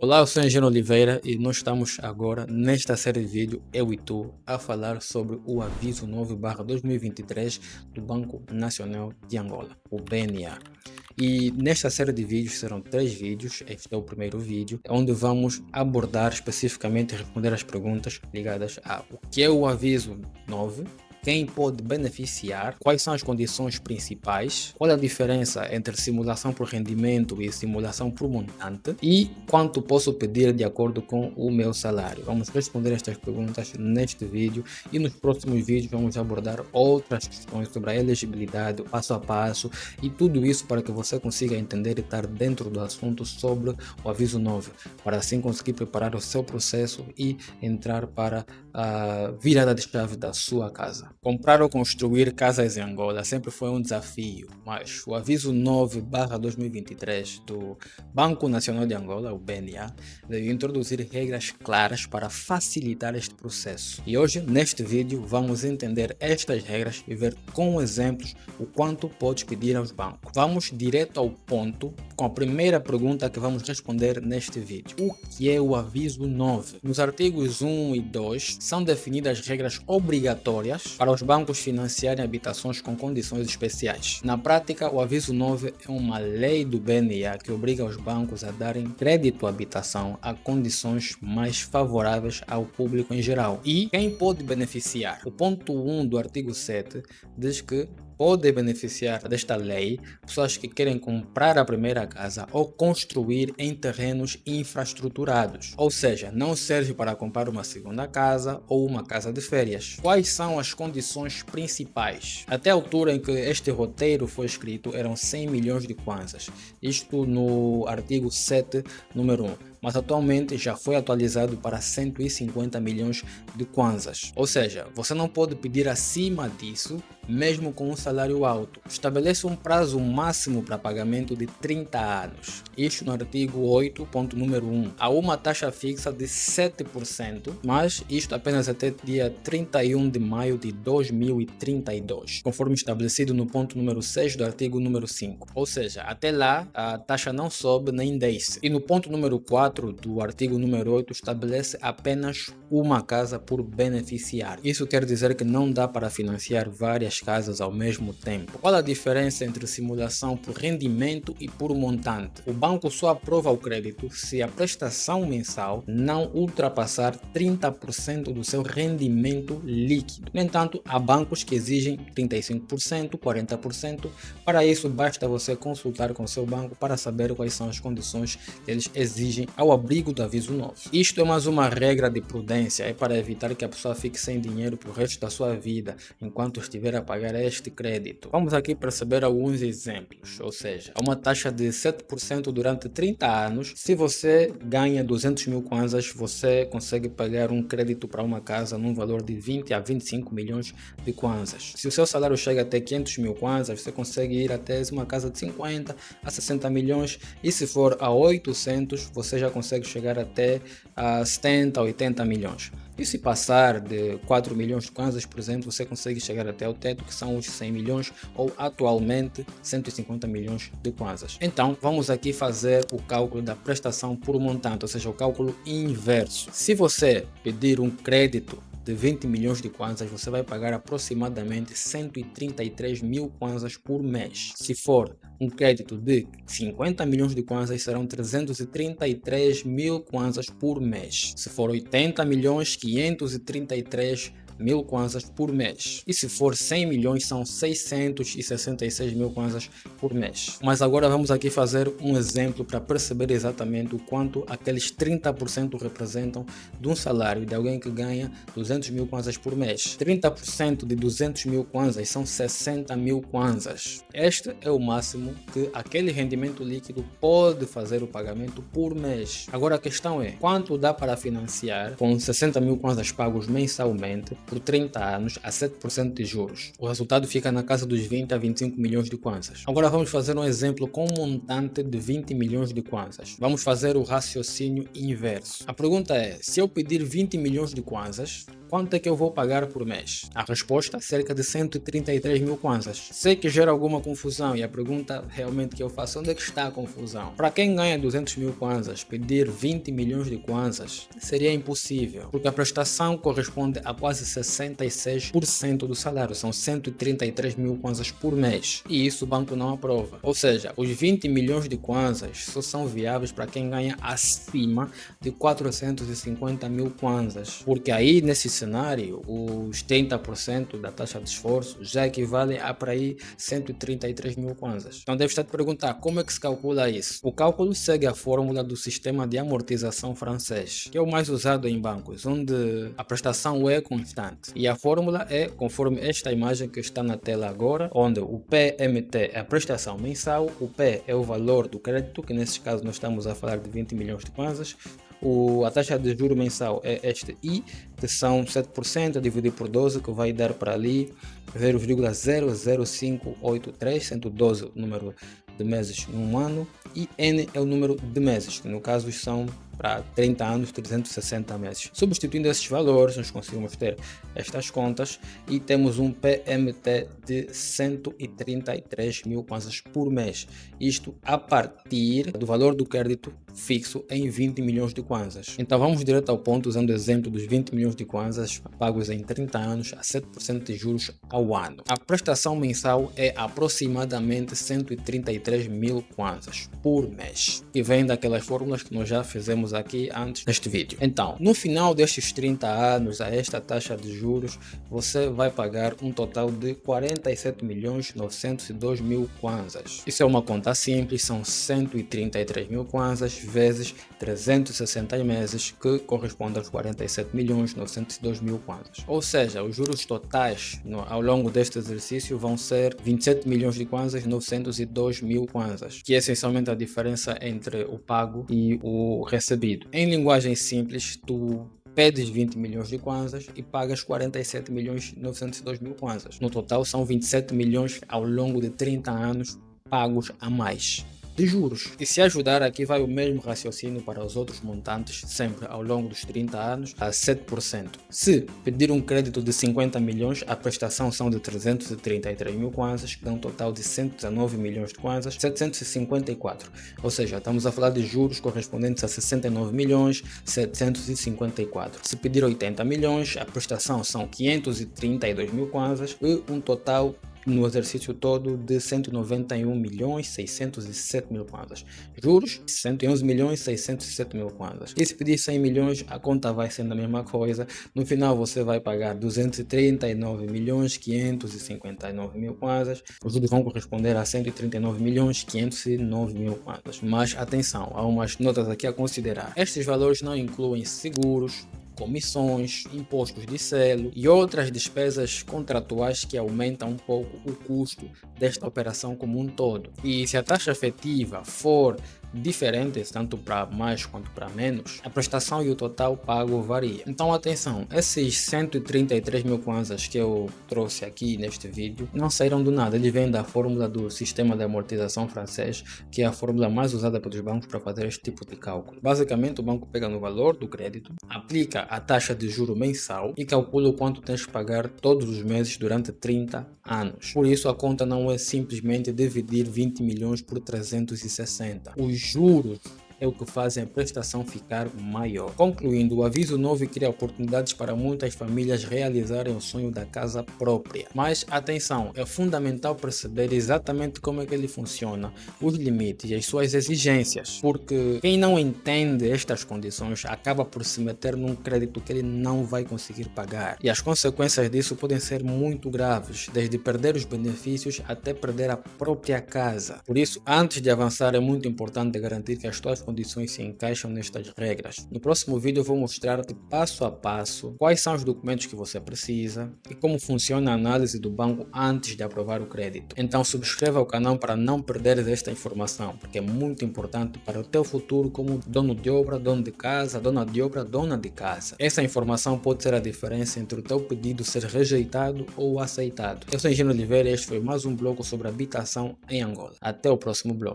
Olá, eu sou Engenheiro Oliveira e nós estamos agora nesta série de vídeo, eu e tu, a falar sobre o aviso 9/2023 do Banco Nacional de Angola, o BNA. E nesta série de vídeos serão 3 vídeos, este é o primeiro vídeo, onde vamos abordar especificamente e responder as perguntas ligadas a o que é o aviso 9, quem pode beneficiar, quais são as condições principais, qual é a diferença entre simulação por rendimento e simulação por montante e quanto posso pedir de acordo com o meu salário. Vamos responder estas perguntas neste vídeo e nos próximos vídeos vamos abordar outras questões sobre a elegibilidade, passo a passo e tudo isso para que você consiga entender e estar dentro do assunto sobre o aviso 9, para assim conseguir preparar o seu processo e entrar para a virada de chave da sua casa. Comprar ou construir casas em Angola sempre foi um desafio, mas o aviso 9/2023 do Banco Nacional de Angola, o BNA, veio introduzir regras claras para facilitar este processo. E hoje, neste vídeo, vamos entender estas regras e ver com exemplos o quanto podes pedir aos bancos. Vamos direto ao ponto com a primeira pergunta que vamos responder neste vídeo. O que é o aviso 9? Nos artigos 1 e 2 são definidas regras obrigatórias para os bancos financiarem habitações com condições especiais. Na prática, o aviso 9 é uma lei do BNA que obriga os bancos a darem crédito à habitação a condições mais favoráveis ao público em geral. E quem pode beneficiar? O ponto 1 do artigo 7 diz que podem beneficiar desta lei pessoas que querem comprar a primeira casa ou construir em terrenos infraestruturados, ou seja, não serve para comprar uma segunda casa ou uma casa de férias. Quais são as condições principais? Até a altura em que este roteiro foi escrito eram 100 milhões de kwanzas, isto no artigo 7, número 1. Mas atualmente já foi atualizado para 150 milhões de kwanzas. Ou seja, você não pode pedir acima disso, mesmo com um salário alto. Estabeleça um prazo máximo para pagamento de 30 anos. Isto no artigo 8, ponto número 1. Há uma taxa fixa de 7%, mas isto apenas até dia 31 de maio de 2032, conforme estabelecido no ponto número 6 do artigo número 5. Ou seja, até lá a taxa não sobe nem desce. E no ponto número 4 do artigo número 8 estabelece apenas uma casa por beneficiário. Isso quer dizer que não dá para financiar várias casas ao mesmo tempo. Qual a diferença entre simulação por rendimento e por montante? O banco só aprova o crédito se a prestação mensal não ultrapassar 30% do seu rendimento líquido. No entanto, há bancos que exigem 35%, 40%. Para isso, basta você consultar com seu banco para saber quais são as condições que eles exigem ao abrigo do aviso 9. Isto é mais uma regra de prudência, é para evitar que a pessoa fique sem dinheiro para o resto da sua vida, enquanto estiver a pagar este crédito. Vamos aqui perceber alguns exemplos, ou seja, há uma taxa de 7% durante 30 anos. Se você ganha 200 mil kwanzas, você consegue pagar um crédito para uma casa num valor de 20 a 25 milhões de kwanzas. Se o seu salário chega até 500 mil kwanzas, você consegue ir até uma casa de 50 a 60 milhões e se for a 800, você já consegue chegar até a 70, 80 milhões. E se passar de 4 milhões de kwanzas, por exemplo, você consegue chegar até o teto, que são os 100 milhões ou atualmente 150 milhões de kwanzas. Então, vamos aqui fazer o cálculo da prestação por montante, ou seja, o cálculo inverso. Se você pedir um crédito de 20 milhões de kwanzas, você vai pagar aproximadamente 133 mil kwanzas por mês. Se for um crédito de 50 milhões de kwanzas, serão 333 mil kwanzas por mês. Se for 80 milhões, 533 mil kwanzas por mês. E se for 100 milhões, são 666 mil kwanzas por mês. Mas agora vamos aqui fazer um exemplo para perceber exatamente o quanto aqueles 30% representam de um salário de alguém que ganha 200 mil kwanzas por mês. 30% de 200 mil kwanzas são 60 mil kwanzas. Este é o máximo que aquele rendimento líquido pode fazer o pagamento por mês. Agora a questão é, quanto dá para financiar com 60 mil kwanzas pagos mensalmente por 30 anos a 7% de juros? O resultado fica na casa dos 20 a 25 milhões de kwanzas. Agora vamos fazer um exemplo com um montante de 20 milhões de kwanzas. Vamos fazer o raciocínio inverso. A pergunta é, se eu pedir 20 milhões de kwanzas, quanto é que eu vou pagar por mês? A resposta, cerca de 133 mil kwanzas. Sei que gera alguma confusão e a pergunta realmente que eu faço, onde é que está a confusão? Para quem ganha 200 mil kwanzas, pedir 20 milhões de kwanzas seria impossível, porque a prestação corresponde a quase 66% do salário, são 133 mil kwanzas por mês, e isso o banco não aprova. Ou seja, os 20 milhões de kwanzas só são viáveis para quem ganha acima de 450 mil kwanzas, porque aí nesse cenário os 30% da taxa de esforço já equivale a para aí 133 mil kwanzas. Então deve estar te perguntar como é que se calcula isso. O cálculo segue a fórmula do sistema de amortização francês, que é o mais usado em bancos, onde a prestação é constante, e a fórmula é conforme esta imagem que está na tela agora, onde o PMT é a prestação mensal, o P é o valor do crédito, que nesse caso nós estamos a falar de 20 milhões de kwanzas, a taxa de juro mensal é este I, que são 7%, dividido por 12, que vai dar para ali 0,00583, 112 o número de meses num ano, e N é o número de meses, que no caso são para 30 anos, 360 meses. Substituindo esses valores, nós conseguimos ter estas contas e temos um PMT de 133 mil kwanzas por mês. Isto a partir do valor do crédito fixo em 20 milhões de kwanzas. Então vamos direto ao ponto, usando o exemplo dos 20 milhões de kwanzas pagos em 30 anos a 7% de juros ao ano. A prestação mensal é aproximadamente 133 mil kwanzas por mês, que vem daquelas fórmulas que nós já fizemos aqui antes neste vídeo. Então, no final destes 30 anos, a esta taxa de juros, você vai pagar um total de 47 milhões 902 mil kwanzas. Isso é uma conta simples, são 133 mil kwanzas vezes 360 meses, que corresponde aos 47 milhões 902 mil kwanzas. Ou seja, os juros totais ao longo deste exercício vão ser 27 milhões de kwanzas 902 mil kwanzas, que é essencialmente a diferença entre o pago e o recebido. Em linguagem simples, tu pedes 20 milhões de kwanzas e pagas 47 milhões 902 mil kwanzas. No total são 27 milhões ao longo de 30 anos pagos a mais de juros. E se ajudar, aqui vai o mesmo raciocínio para os outros montantes, sempre ao longo dos 30 anos, a 7%. Se pedir um crédito de 50 milhões, a prestação são de 333 mil kwanzas, que dá um total de 119 milhões de kwanzas, 754. Ou seja, estamos a falar de juros correspondentes a 69 milhões 754. Se pedir 80 milhões, a prestação são 532 mil kwanzas e um total no exercício todo de 191 milhões 607 mil kwanzas. Juros, 111 milhões 607 mil kwanzas. E se pedir 100 milhões, a conta vai sendo a mesma coisa. No final você vai pagar 239 milhões 559 mil kwanzas. Os juros vão corresponder a 139 milhões 509 mil kwanzas. Mas atenção, há umas notas aqui a considerar. Estes valores não incluem seguros, comissões, impostos de selo e outras despesas contratuais que aumentam um pouco o custo desta operação como um todo. E se a taxa efetiva for diferente, tanto para mais quanto para menos, a prestação e o total pago varia. Então atenção, esses 133 mil kwanzas que eu trouxe aqui neste vídeo não saíram do nada, eles vêm da fórmula do sistema de amortização francês, que é a fórmula mais usada pelos bancos para fazer este tipo de cálculo. Basicamente o banco pega no valor do crédito, aplica a taxa de juro mensal e calcula o quanto tens que pagar todos os meses durante 30 anos. Por isso a conta não é simplesmente dividir 20 milhões por 360. Os juros é o que fazem a prestação ficar maior. Concluindo, o aviso novo cria oportunidades para muitas famílias realizarem o sonho da casa própria. Mas atenção, é fundamental perceber exatamente como é que ele funciona, os limites e as suas exigências, porque quem não entende estas condições acaba por se meter num crédito que ele não vai conseguir pagar. E as consequências disso podem ser muito graves, desde perder os benefícios até perder a própria casa. Por isso, antes de avançar, é muito importante garantir que as tuas condições se encaixam nestas regras. No próximo vídeo eu vou mostrar-te passo a passo quais são os documentos que você precisa e como funciona a análise do banco antes de aprovar o crédito. Então subscreva o canal para não perderes esta informação, porque é muito importante para o teu futuro como dono de obra, dono de casa, dona de obra, dona de casa. Essa informação pode ser a diferença entre o teu pedido ser rejeitado ou aceitado. Eu sou Engenheiro Oliveira e este foi mais um bloco sobre habitação em Angola. Até o próximo bloco.